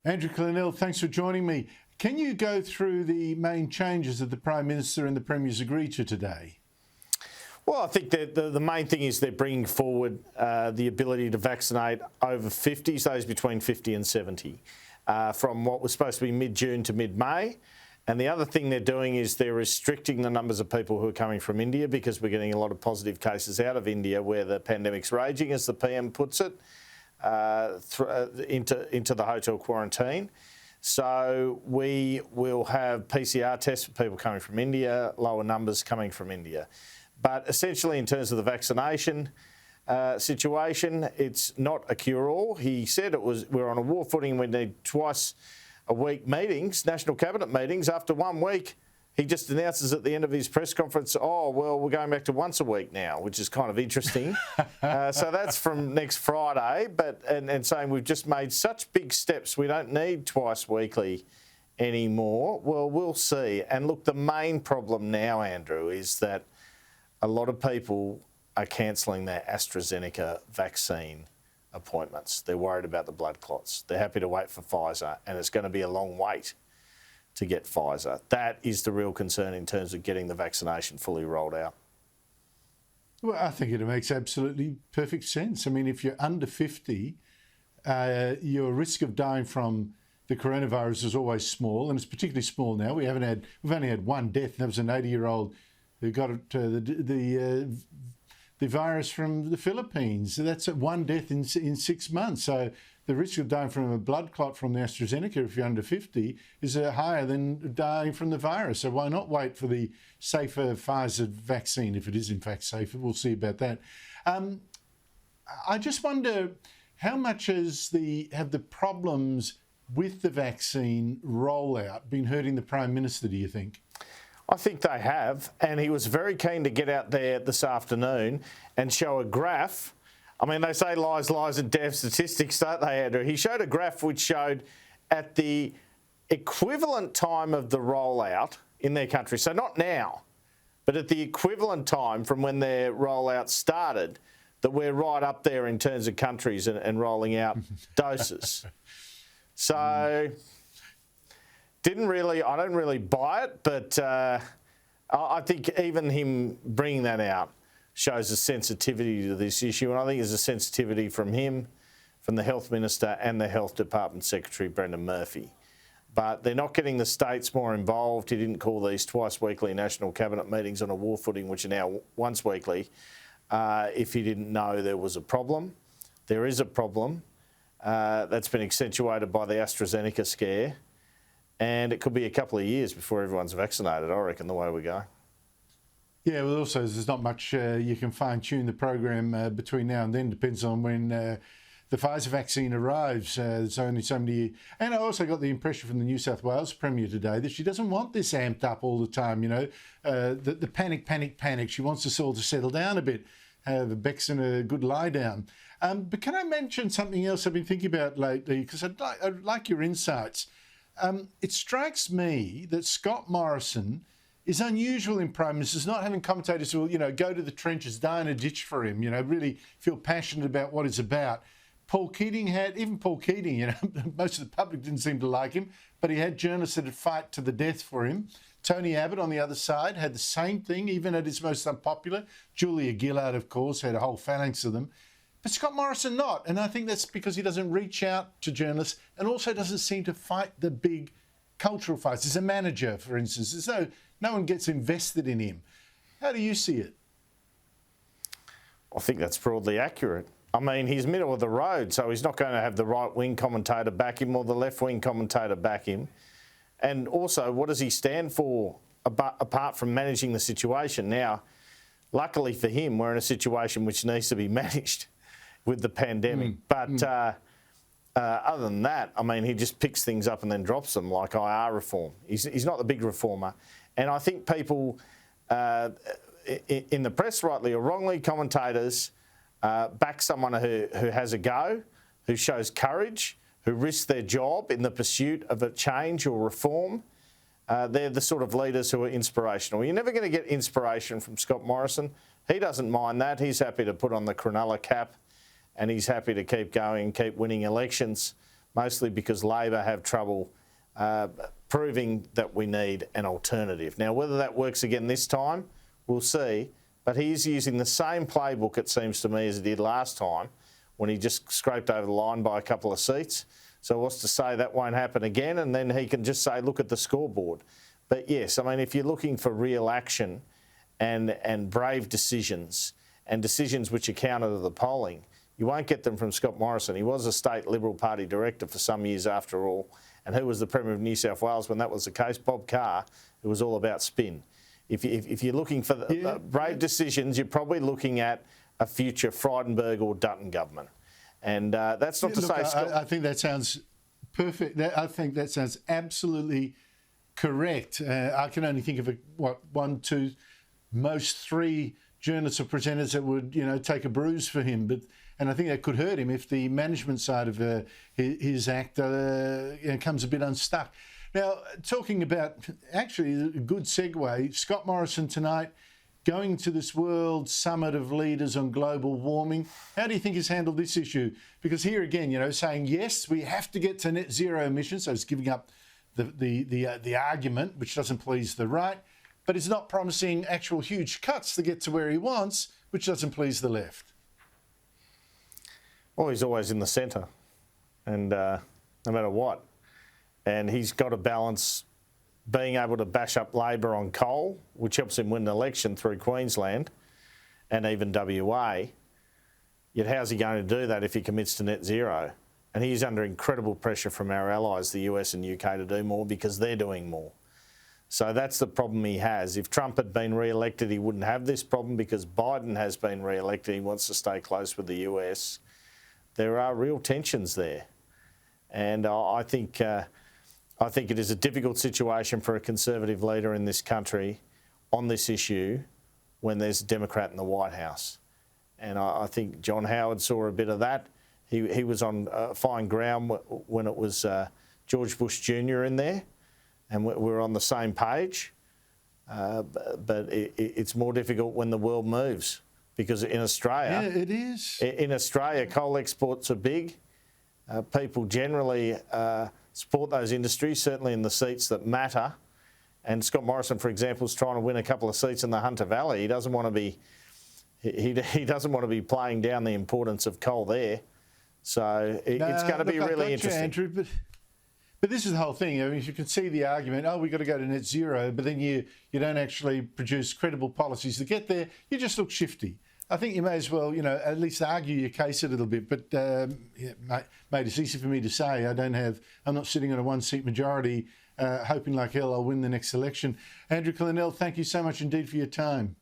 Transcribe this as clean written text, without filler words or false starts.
Andrew Clennell, thanks for joining me. Can you go through the main changes that the Prime Minister and the Premier's agreed to today? Well, I think that the main thing is they're bringing forward the ability to vaccinate over 50s, those between 50 and 70, from what was supposed to be mid-June to mid-May. And the other thing they're doing is they're restricting the numbers of people who are coming from India, because we're getting a lot of positive cases out of India where the pandemic's raging, as the PM puts it, into the hotel quarantine. So we will have PCR tests for people coming from India, lower numbers coming from India. But essentially, in terms of the vaccination situation, it's not a cure-all. He said we're on a war footing. We need twice a week meetings, national cabinet meetings. After 1 week, he just announces at the end of his press conference, oh, well, we're going back to once a week now, which is kind of interesting. So that's from next Friday, and saying we've just made such big steps, we don't need twice weekly anymore. Well, we'll see. And look, the main problem now, Andrew, is that a lot of people are cancelling their AstraZeneca vaccine appointments. They're worried about the blood clots. They're happy to wait for Pfizer, and it's going to be a long wait to get Pfizer. That is the real concern in terms of getting the vaccination fully rolled out. Well, I think it makes absolutely perfect sense. I mean, if you're under 50, your risk of dying from the coronavirus is always small, and it's particularly small now. We've only had one death, and that was an 80-year-old who got the virus from the Philippines. So that's one death in 6 months. So the risk of dying from a blood clot from the AstraZeneca, if you're under 50, is higher than dying from the virus. So why not wait for the safer Pfizer vaccine, if it is in fact safer? We'll see about that. I just wonder, how much have the problems with the vaccine rollout been hurting the Prime Minister, do you think? I think they have, and he was very keen to get out there this afternoon and show a graph. I mean, they say lies, lies and damn statistics, don't they, Andrew? He showed a graph which showed at the equivalent time of the rollout in their country, so not now, but at the equivalent time from when their rollout started, that we're right up there in terms of countries and rolling out doses. So I don't really buy it, but I think even him bringing that out shows a sensitivity to this issue, and I think there's a sensitivity from him, from the Health Minister and the Health Department Secretary, Brendan Murphy. But they're not getting the states more involved. He didn't call these twice weekly national cabinet meetings on a war footing, which are now once weekly, if he didn't know there was a problem. There is a problem that's been accentuated by the AstraZeneca scare, and it could be a couple of years before everyone's vaccinated, I reckon, the way we go. Yeah, well, also there's not much you can fine-tune the program between now and then. Depends on when the Pfizer vaccine arrives. There's only so many. And I also got the impression from the New South Wales Premier today that she doesn't want this amped up all the time, you know, the panic. She wants us all to settle down a bit, have a Bex and a good lie down. But can I mention something else I've been thinking about lately? Because I'd like your insights. It strikes me that Scott Morrison is unusual in Prime Ministers, not having commentators who will, you know, go to the trenches, die in a ditch for him, you know, really feel passionate about what it's about. Paul Keating, you know, most of the public didn't seem to like him, but he had journalists that would fight to the death for him. Tony Abbott on the other side had the same thing, even at his most unpopular. Julia Gillard, of course, had a whole phalanx of them. But Scott Morrison not, and I think that's because he doesn't reach out to journalists and also doesn't seem to fight the big cultural fights. As a manager, for instance, as though no one gets invested in him. How do you see it? I think that's broadly accurate. I mean, he's middle of the road, so he's not going to have the right-wing commentator back him or the left-wing commentator back him. And also, what does he stand for apart from managing the situation? Now, luckily for him, we're in a situation which needs to be managed with the pandemic. But other than that, I mean, he just picks things up and then drops them, like IR reform. He's not the big reformer. And I think people in the press, rightly or wrongly, commentators back someone who has a go, who shows courage, who risks their job in the pursuit of a change or reform. They're the sort of leaders who are inspirational. You're never going to get inspiration from Scott Morrison. He doesn't mind that. He's happy to put on the Cronulla cap and he's happy to keep going and keep winning elections mostly because Labor have trouble proving that we need an alternative. Now, whether that works again this time, we'll see. But he's using the same playbook, it seems to me, as he did last time, when he just scraped over the line by a couple of seats. So what's to say that won't happen again? And then he can just say, look at the scoreboard. But yes, I mean, if you're looking for real action and brave decisions and decisions which are counter to the polling, you won't get them from Scott Morrison. He was a state Liberal Party director for some years after all. And who was the Premier of New South Wales when that was the case? Bob Carr. It was all about spin. If you're looking for the brave decisions, you're probably looking at a future Frydenberg or Dutton government. And that's not to say... I think that sounds perfect. I think that sounds absolutely correct. I can only think of, one, two, most three journalists or presenters that would, take a bruise for him. And I think that could hurt him if the management side of his act comes a bit unstuck. Now, talking about, actually, a good segue, Scott Morrison tonight going to this World Summit of Leaders on Global Warming. How do you think he's handled this issue? Because here again, saying, yes, we have to get to net zero emissions, so he's giving up the argument, which doesn't please the right, but he's not promising actual huge cuts to get to where he wants, which doesn't please the left. Well, he's always in the centre, and no matter what. And he's got to balance being able to bash up Labor on coal, which helps him win an election through Queensland and even WA. Yet how's he going to do that if he commits to net zero? And he's under incredible pressure from our allies, the US and UK, to do more because they're doing more. So that's the problem he has. If Trump had been re-elected, he wouldn't have this problem because Biden has been re-elected. He wants to stay close with the US. There are real tensions there. And I think it is a difficult situation for a Conservative leader in this country on this issue when there's a Democrat in the White House. And I think John Howard saw a bit of that. He was on fine ground when it was George Bush Jr. in there, and we're on the same page. But it's more difficult when the world moves, because in Australia... Yeah, it is. In Australia, coal exports are big. People generally support those industries, certainly in the seats that matter. And Scott Morrison, for example, is trying to win a couple of seats in the Hunter Valley. He doesn't want to be... He doesn't want to be playing down the importance of coal there. So it's going to be really interesting. Andrew, but this is the whole thing. I mean, you can see the argument, we've got to go to net zero, but then you don't actually produce credible policies to get there. You just look shifty. I think you may as well, at least argue your case a little bit. But, mate, it's easy for me to say. I'm not sitting on a one-seat majority hoping like hell I'll win the next election. Andrew Clennell, thank you so much indeed for your time.